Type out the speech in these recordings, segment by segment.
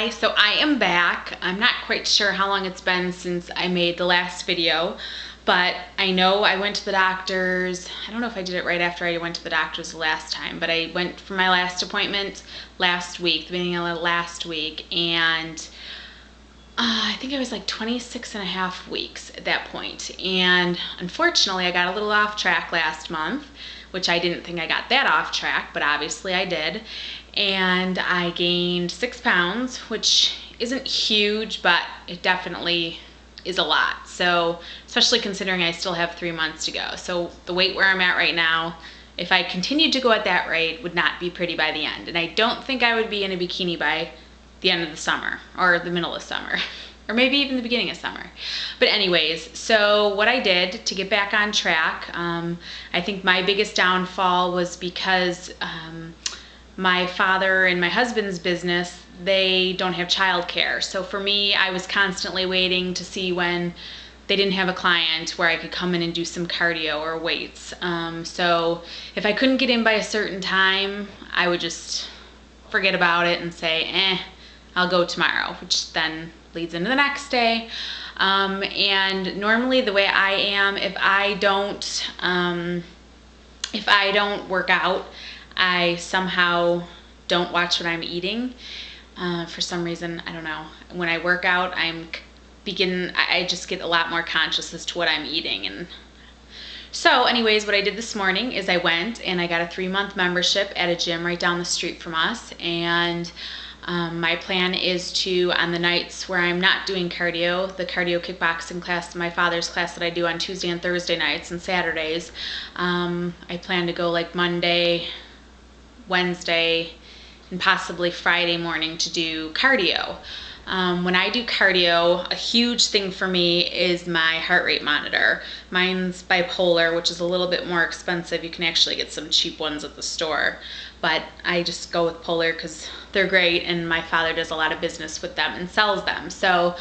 Hi, so I am back. I'm not quite sure how long it's been since I made the last video, but I know I went to the doctor's. I don't know if I did it right after I went to the doctor's the last time, but I went for my last appointment last week, the beginning of last week, and I think I was like 26 and a half weeks at that point. And unfortunately, I got a little off track last month, which I didn't think I got that off track, but obviously I did. And I gained 6 pounds, which isn't huge, but it definitely is a lot. So, especially considering I still have 3 months to go. So the weight where I'm at right now, if I continued to go at that rate, would not be pretty by the end. And I don't think I would be in a bikini by the end of the summer, or the middle of summer, or maybe even the beginning of summer. But anyways, so what I did to get back on track, I think my biggest downfall was because my father and my husband's business, they don't have childcare. So for me, I was constantly waiting to see when they didn't have a client where I could come in and do some cardio or weights. So if I couldn't get in by a certain time, I would just forget about it and say, I'll go tomorrow, which then leads into the next day. And normally the way I am, if I don't work out, I somehow don't watch what I'm eating. For some reason, I don't know. When I work out, I just get a lot more conscious as to what I'm eating. And so anyways, what I did this morning is I went and I got a 3-month membership at a gym right down the street from us. And my plan is to, on the nights where I'm not doing cardio, the cardio kickboxing class, my father's class that I do on Tuesday and Thursday nights and Saturdays, I plan to go like Monday, Wednesday, and possibly Friday morning to do cardio. When I do cardio, a huge thing for me is my heart rate monitor. Mine's bipolar, which is a little bit more expensive. You can actually get some cheap ones at the store, but I just go with Polar because they're great, and my father does a lot of business with them and sells them. So,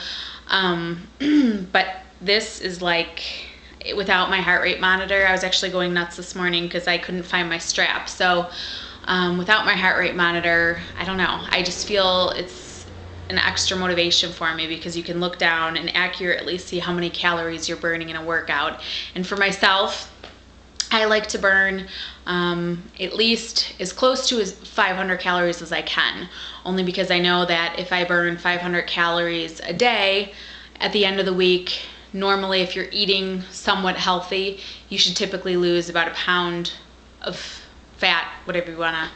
but this is like, without my heart rate monitor, I was actually going nuts this morning because I couldn't find my strap. So without my heart rate monitor, I don't know, I just feel it's an extra motivation for me because you can look down and accurately see how many calories you're burning in a workout. And for myself, I like to burn at least as close to as 500 calories as I can, only because I know that if I burn 500 calories a day, at the end of the week, normally if you're eating somewhat healthy, you should typically lose about a pound of fat, whatever you wanna,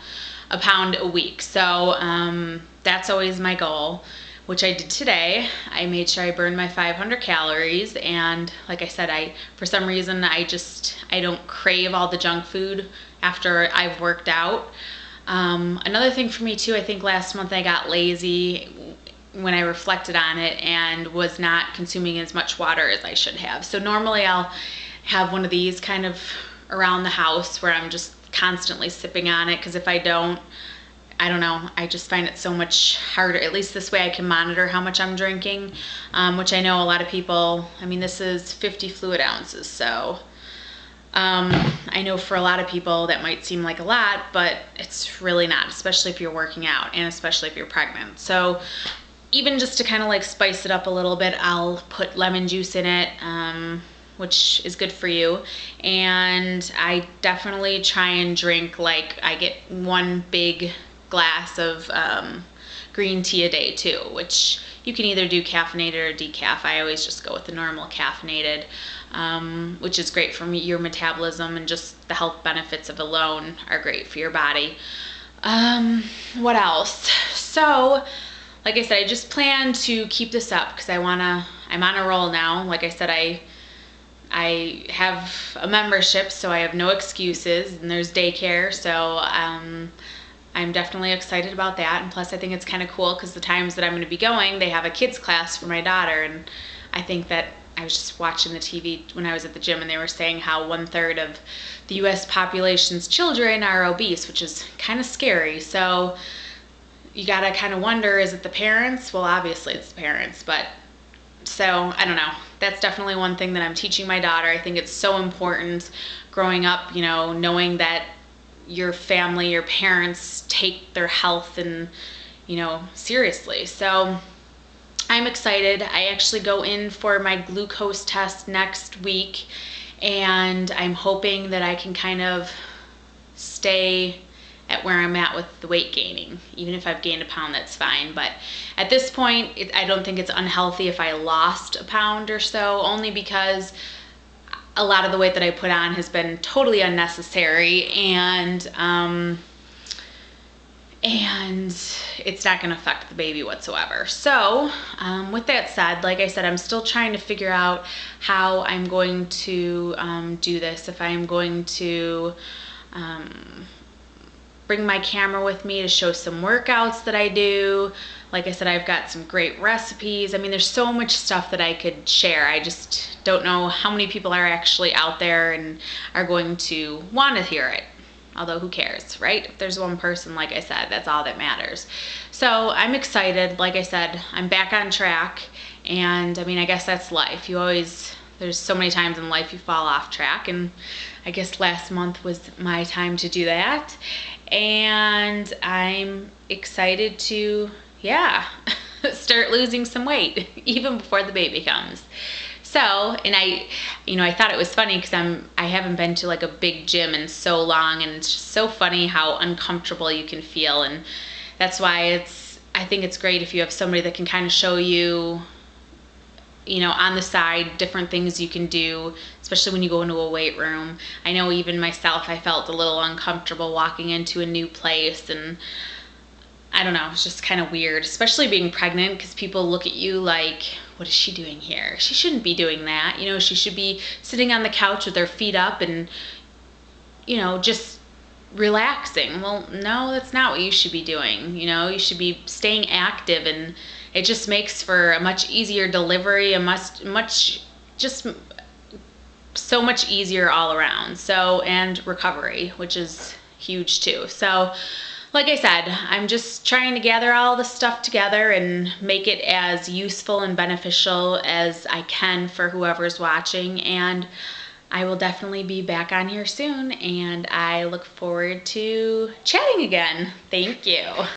a pound a week. So that's always my goal, which I did today. I made sure I burned my 500 calories, and like I said, for some reason I don't crave all the junk food after I've worked out. Another thing for me too, I think last month I got lazy when I reflected on it and was not consuming as much water as I should have. So normally I'll have one of these kind of around the house where I'm just constantly sipping on it, because if I don't know, I just find it so much harder. At least this way I can monitor how much I'm drinking, which I know a lot of people, I mean, this is 50 fluid ounces, so I know for a lot of people that might seem like a lot, but it's really not, especially if you're working out and especially if you're pregnant. So even just to kind of like spice it up a little bit, I'll put lemon juice in it, which is good for you. And I definitely try and drink, like, I get 1 big glass of green tea a day too, which you can either do caffeinated or decaf. I always just go with the normal caffeinated, which is great for your metabolism, and just the health benefits of alone are great for your body. What else? So like I said, I just plan to keep this up because I'm on a roll now. Like I said, I have a membership, so I have no excuses, and there's daycare, so I'm definitely excited about that. And plus I think it's kind of cool because the times that I'm going to be going, they have a kids class for my daughter, and I think that I was just watching the TV when I was at the gym, and they were saying how 1/3 of the US population's children are obese, which is kind of scary. So you gotta kind of wonder, is it the parents? Well, obviously it's the parents, but so I don't know. That's definitely one thing that I'm teaching my daughter. I think it's so important growing up, you know, knowing that your family, your parents take their health and seriously. So I'm excited. I actually go in for my glucose test next week, and I'm hoping that I can kind of stay at where I'm at with the weight gaining. Even if I've gained a pound, that's fine. But at this point, I don't think it's unhealthy if I lost a pound or so, only because a lot of the weight that I put on has been totally unnecessary, and it's not going to affect the baby whatsoever. So with that said, like I said, I'm still trying to figure out how I'm going to do this. If I'm going to bring my camera with me to show some workouts that I do. Like I said, I've got some great recipes. I mean, there's so much stuff that I could share. I just don't know how many people are actually out there and are going to want to hear it. Although who cares, right? If there's one person, like I said, that's all that matters. So I'm excited. Like I said, I'm back on track. And I mean, I guess that's life. There's so many times in life you fall off track. And I guess last month was my time to do that. And I'm excited to, start losing some weight even before the baby comes. So, and I thought it was funny because I haven't been to like a big gym in so long, and it's just so funny how uncomfortable you can feel. And that's why I think it's great if you have somebody that can kind of show you, on the side, different things you can do, especially when you go into a weight room. I know even myself, I felt a little uncomfortable walking into a new place, and I don't know, it's just kind of weird, especially being pregnant, because people look at you like, what is she doing here? She shouldn't be doing that. She should be sitting on the couch with her feet up and, just relaxing. Well, no, that's not what you should be doing. You should be staying active, and it just makes for a much easier delivery, so much easier all around. So, and recovery, which is huge too. So, like I said, I'm just trying to gather all the stuff together and make it as useful and beneficial as I can for whoever's watching. And I will definitely be back on here soon, and I look forward to chatting again. Thank you.